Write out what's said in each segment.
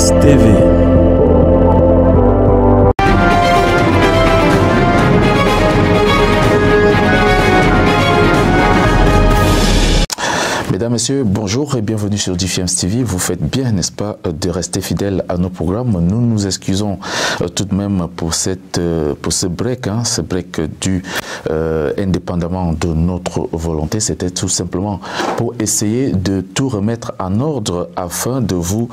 DFMS TV. Mesdames, Messieurs, bonjour et bienvenue sur DFMS TV. Vous faites bien, n'est-ce pas, de rester fidèles à nos programmes. Nous nous excusons tout de même pour ce break, ce break dû indépendamment de notre volonté. C'était tout simplement pour essayer de tout remettre en ordre afin de vous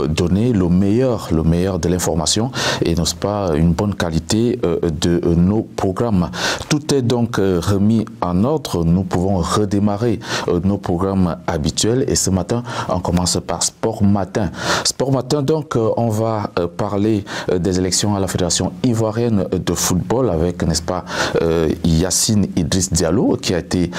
donner le meilleur de l'information et, n'est-ce pas, une bonne qualité de nos programmes. Tout est donc remis en ordre. Nous pouvons redémarrer nos programmes habituels et ce matin on commence par Sport Matin. Sport Matin, donc on va parler des élections à la Fédération ivoirienne de football avec, n'est-ce pas, Yacine Idriss Diallo qui a été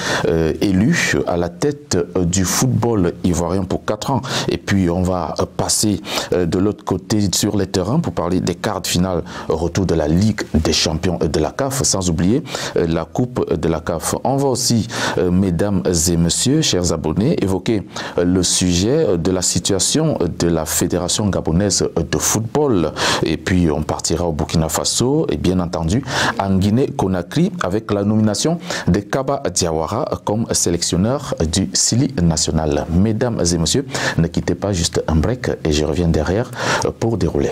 élu à la tête du football ivoirien pour 4 ans. Et puis on va passer de l'autre côté sur les terrains pour parler des quarts de finale retour de la Ligue des champions de la CAF, sans oublier la Coupe de la CAF. On va aussi, mesdames et messieurs, chers abonnés, évoquer le sujet de la situation de la Fédération gabonaise de football. Et puis on partira au Burkina Faso et bien entendu en Guinée-Conakry avec la nomination de Kaba Diawara comme sélectionneur du Sili national. Mesdames et messieurs, ne quittez pas, juste un break et je reviens derrière pour dérouler.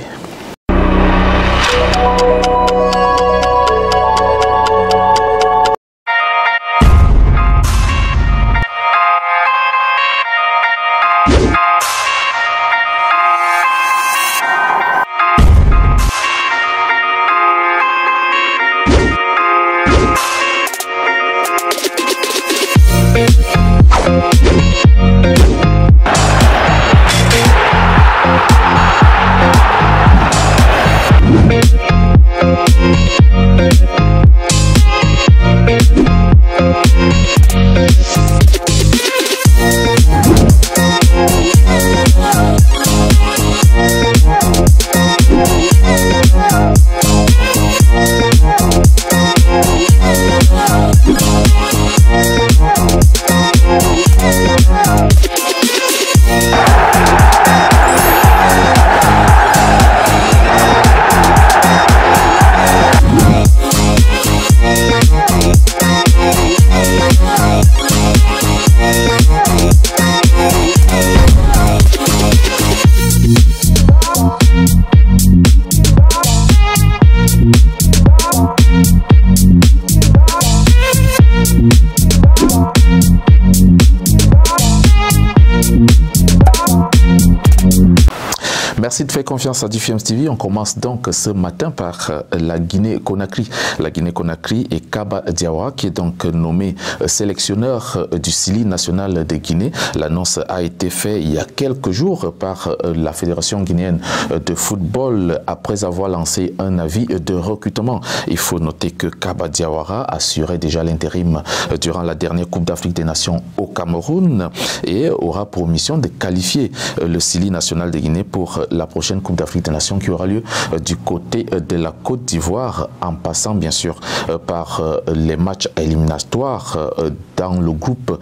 Merci de faire confiance à DFMS TV. On commence donc ce matin par la Guinée-Conakry. La Guinée-Conakry et Kaba Diawara qui est donc nommé sélectionneur du Sili national de Guinée. L'annonce a été faite il y a quelques jours par la Fédération guinéenne de football après avoir lancé un avis de recrutement. Il faut noter que Kaba Diawara assurait déjà l'intérim durant la dernière Coupe d'Afrique des Nations au Cameroun et aura pour mission de qualifier le Sili national de Guinée pour la prochaine Coupe d'Afrique des Nations qui aura lieu du côté de la Côte d'Ivoire, en passant bien sûr par les matchs éliminatoires dans le groupe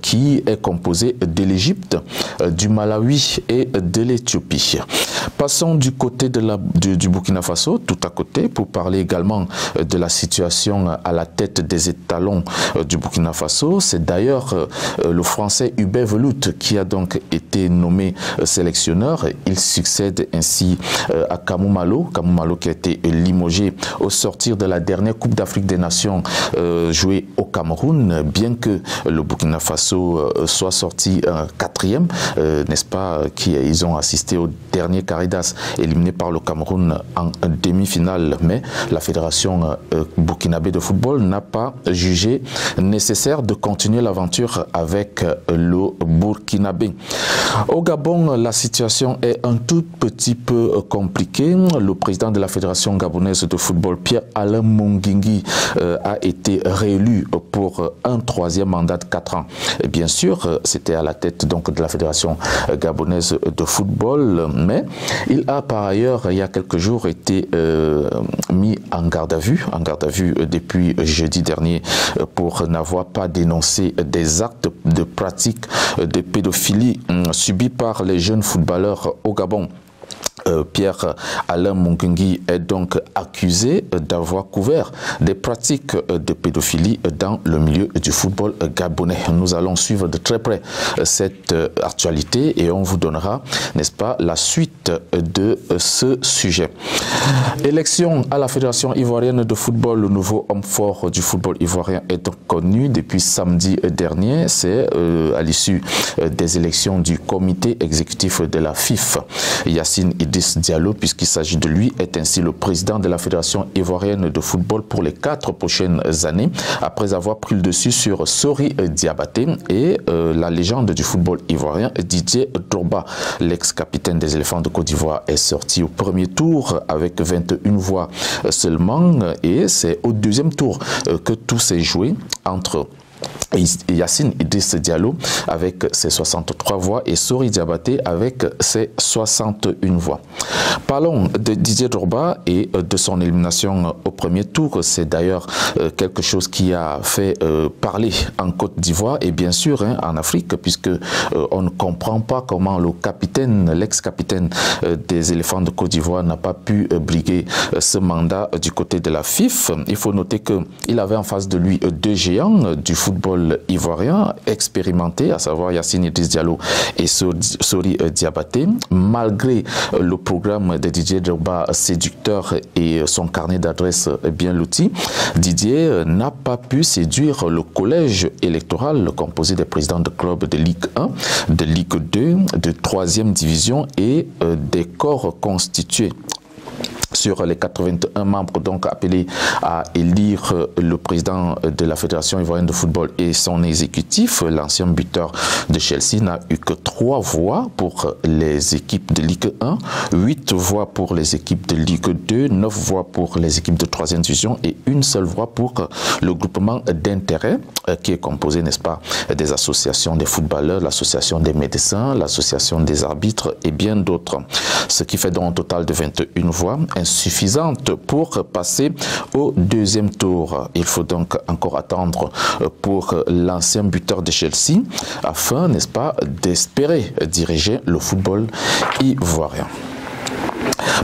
qui est composé de l'Égypte, du Malawi et de l'Éthiopie. Passons du côté du Burkina Faso, tout à côté, pour parler également de la situation à la tête des étalons du Burkina Faso. C'est d'ailleurs le Français Hubert Velout qui a donc été nommé sélectionneur. Il succède ainsi à Kamou Malo qui a été limogé au sortir de la dernière Coupe d'Afrique des Nations jouée au Cameroun, bien que le Burkina Faso soit sorti 4e, n'est-ce pas, ils ont assisté au dernier Caridas éliminé par le Cameroun en demi-finale, mais la Fédération burkinabé de football n'a pas jugé nécessaire de continuer l'aventure avec le Burkinabé. Au Gabon, la situation est un tout petit peu compliquée. Le président de la Fédération gabonaise de football, Pierre-Alain Monguingui, a été réélu pour un 3e mandat de 4 ans. Et bien sûr, c'était à la tête donc de la Fédération gabonaise de football, mais il a par ailleurs, il y a quelques jours, été mis en garde à vue depuis jeudi dernier pour n'avoir pas dénoncé des actes de pratique de pédophilie pédophilie subie par les jeunes footballeurs au Gabon. Pierre-Alain Mungungi est donc accusé d'avoir couvert des pratiques de pédophilie dans le milieu du football gabonais. Nous allons suivre de très près cette actualité et on vous donnera, n'est-ce pas, la suite de ce sujet. Élection à la Fédération ivoirienne de football. Le nouveau homme fort du football ivoirien est donc connu depuis samedi dernier. C'est à l'issue des élections du comité exécutif de la FIF. Yacine Idriss Diallo, puisqu'il s'agit de lui, est ainsi le président de la Fédération ivoirienne de football pour les 4 prochaines années, après avoir pris le dessus sur Sori Diabaté et la légende du football ivoirien Didier Drogba. L'ex-capitaine des éléphants de Côte d'Ivoire est sorti au premier tour avec 21 voix seulement et c'est au deuxième tour que tout s'est joué entre Yacine Idriss Diallo avec ses 63 voix et Sori Diabaté avec ses 61 voix. Parlons de Didier Drogba et de son élimination au premier tour. C'est d'ailleurs quelque chose qui a fait parler en Côte d'Ivoire et bien sûr en Afrique, puisque on ne comprend pas comment le capitaine, l'ex-capitaine des éléphants de Côte d'Ivoire n'a pas pu briguer ce mandat du côté de la FIF. Il faut noter qu'il avait en face de lui 2 géants du football ivoirien expérimenté, à savoir Yacine Idriss Diallo et Sori Diabaté. Malgré le programme de Didier Drogba séducteur et son carnet d'adresses bien loti, Didier n'a pas pu séduire le collège électoral composé des présidents de clubs de Ligue 1, de Ligue 2, de 3e division et des corps constitués. Sur les 81 membres donc appelés à élire le président de la Fédération ivoirienne de football et son exécutif, l'ancien buteur de Chelsea n'a eu que 3 voix pour les équipes de Ligue 1, 8 voix pour les équipes de Ligue 2, 9 voix pour les équipes de 3e division et une seule voix pour le groupement d'intérêt qui est composé, n'est-ce pas, des associations des footballeurs, l'association des médecins, l'association des arbitres et bien d'autres. Ce qui fait donc un total de 21 voix, insuffisante pour passer au deuxième tour. Il faut donc encore attendre pour l'ancien buteur de Chelsea afin, n'est-ce pas, d'espérer diriger le football ivoirien.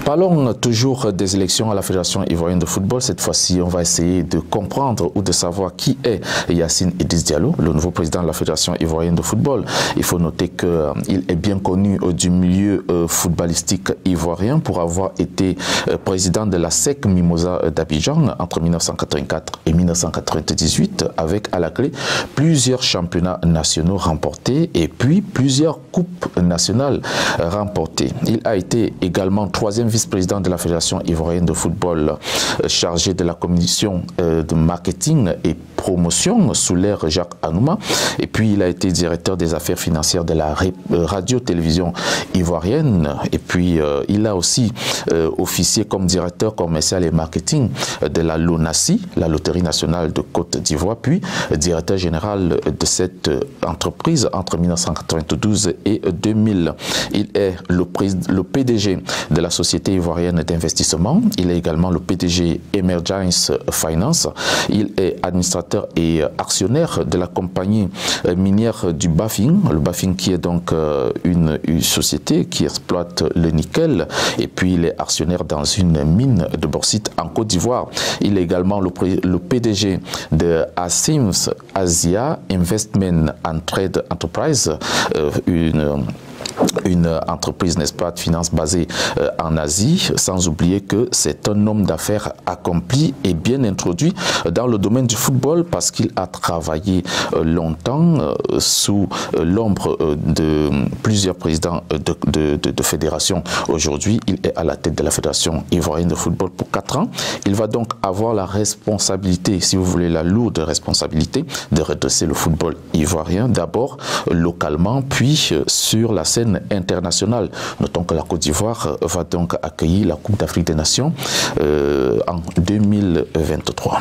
Parlons toujours des élections à la Fédération ivoirienne de football. Cette fois-ci, on va essayer de comprendre ou de savoir qui est Yacine Idriss Diallo, le nouveau président de la Fédération ivoirienne de football. Il faut noter qu'il est bien connu du milieu footballistique ivoirien pour avoir été président de la SEC Mimosa d'Abidjan entre 1984 et 1998, avec à la clé plusieurs championnats nationaux remportés et puis plusieurs coupes nationales remportées. Il a été également 3e vice-président de la Fédération ivoirienne de football, chargé de la commission de marketing et promotion sous l'ère Jacques Anouma. Et puis il a été directeur des affaires financières de la radio-télévision ivoirienne. Et puis il a aussi officié comme directeur commercial et marketing de la LONASI, la Loterie nationale de Côte d'Ivoire, puis directeur général de cette entreprise entre 1992 et 2000. Il est le PDG de la Société ivoirienne d'investissement. Il est également le PDG Emergence Finance. Il est administrateur et actionnaire de la compagnie minière du Bafing. Le Bafing qui est donc une société qui exploite le nickel. Et puis il est actionnaire dans une mine de bauxite en Côte d'Ivoire. Il est également le PDG de Asims Asia Investment and Trade Enterprise, une entreprise, n'est-ce pas, de finance basée en Asie, sans oublier que c'est un homme d'affaires accompli et bien introduit dans le domaine du football parce qu'il a travaillé longtemps sous l'ombre de plusieurs présidents de fédérations. Aujourd'hui, il est à la tête de la Fédération ivoirienne de football pour 4 ans. Il va donc avoir la responsabilité, si vous voulez, la lourde responsabilité de redresser le football ivoirien, d'abord localement, puis sur la scène internationale. Notons que la Côte d'Ivoire va donc accueillir la Coupe d'Afrique des Nations en 2023.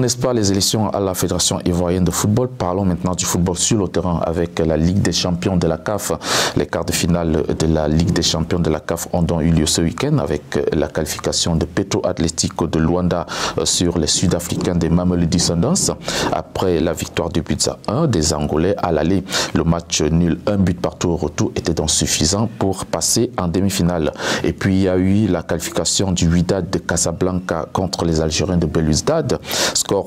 N'est-ce pas, les élections à la Fédération ivoirienne de football. Parlons maintenant du football sur le terrain avec la Ligue des champions de la CAF. Les quarts de finale de la Ligue des champions de la CAF ont donc eu lieu ce week-end avec la qualification de Petro Atlético de Luanda sur les Sud-Africains des Mamelodi Sundowns. Après la victoire de buts à 1 des Angolais à l'aller, le match nul, un but partout au retour était donc suffisant pour passer en demi-finale. Et puis il y a eu la qualification du Wydad de Casablanca contre les Algériens de Belouizdad. Score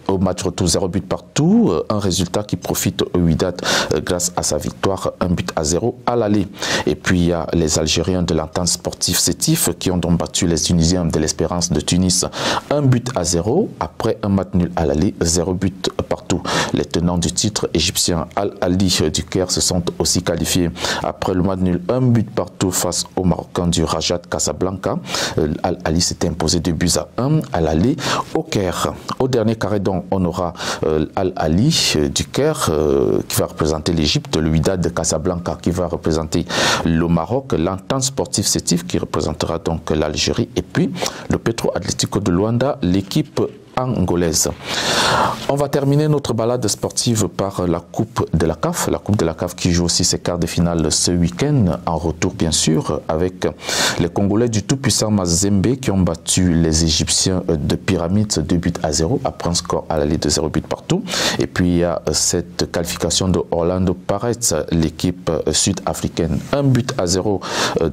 au match retour 0 but partout, un résultat qui profite au Wydad grâce à sa victoire 1 but à 0 à l'aller. Et puis il y a les Algériens de l'entente sportive Sétif qui ont donc battu les Tunisiens de l'Espérance de Tunis 1 but à 0 après un match nul à l'aller, 0 but partout. Les tenants du titre égyptien Al-Ali du Caire se sont aussi qualifiés après le match nul 1 but partout face aux Marocains du Raja Casablanca. Al-Ali s'était imposé 2 buts à 1 à l'aller au Caire. Au dernier carré, donc, on aura Al-Ali du Caire qui va représenter l'Égypte, le Wydad de Casablanca qui va représenter le Maroc, l'entente sportive Sétif qui représentera donc l'Algérie et puis le Petro Atlético de Luanda, l'équipe angolaise. On va terminer notre balade sportive par la Coupe de la CAF qui joue aussi ses quarts de finale ce week-end, en retour bien sûr, avec les Congolais du tout-puissant Mazembe qui ont battu les Égyptiens de Pyramides 2 buts à 0 après un score à l'aller de 0 but partout. Et puis il y a cette qualification de Orlando Pirates, l'équipe sud-africaine, 1 but à 0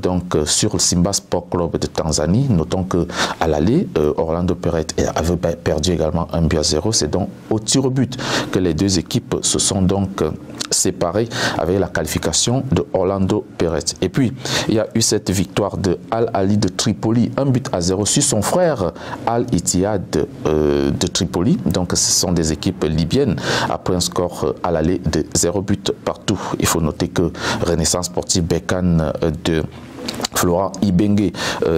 donc sur le Simba Sport Club de Tanzanie. Notons que à l'aller, Orlando Pirates avait perdu également 1 but à 0. C'est donc au tir au but que les deux équipes se sont donc séparées avec la qualification de Orlando Pirates. Et puis, il y a eu cette victoire de Al-Ali de Tripoli, 1 but à 0 sur son frère Al-Ittihad de Tripoli. Donc, ce sont des équipes libyennes après un score à l'aller de 0 but partout. Il faut noter que Renaissance Sportive Berkane de Florent Ibenge,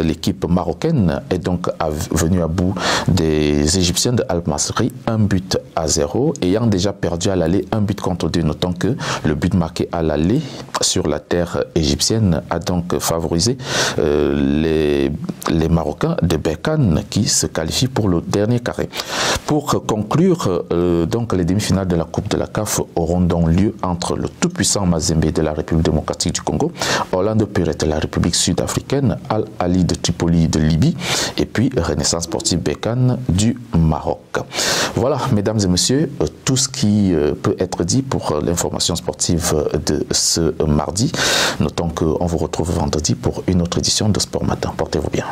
l'équipe marocaine, est donc venue à bout des Égyptiens de Al-Masri, 1 but à 0, ayant déjà perdu à l'aller 1 but contre 2. Notons que le but marqué à l'aller sur la terre égyptienne a donc favorisé les Marocains de Berkane qui se qualifient pour le dernier carré. Pour conclure, donc les demi-finales de la Coupe de la CAF auront donc lieu entre le tout-puissant Mazembe de la République démocratique du Congo, Orlando Pirates de la République sud-africaine, Al-Ali de Tripoli de Libye et puis Renaissance Sportive Berkane du Maroc. Voilà, mesdames et messieurs, tout ce qui peut être dit pour l'information sportive de ce mardi. Notons qu'on vous retrouve vendredi pour une autre édition de Sport Matin. Portez-vous bien.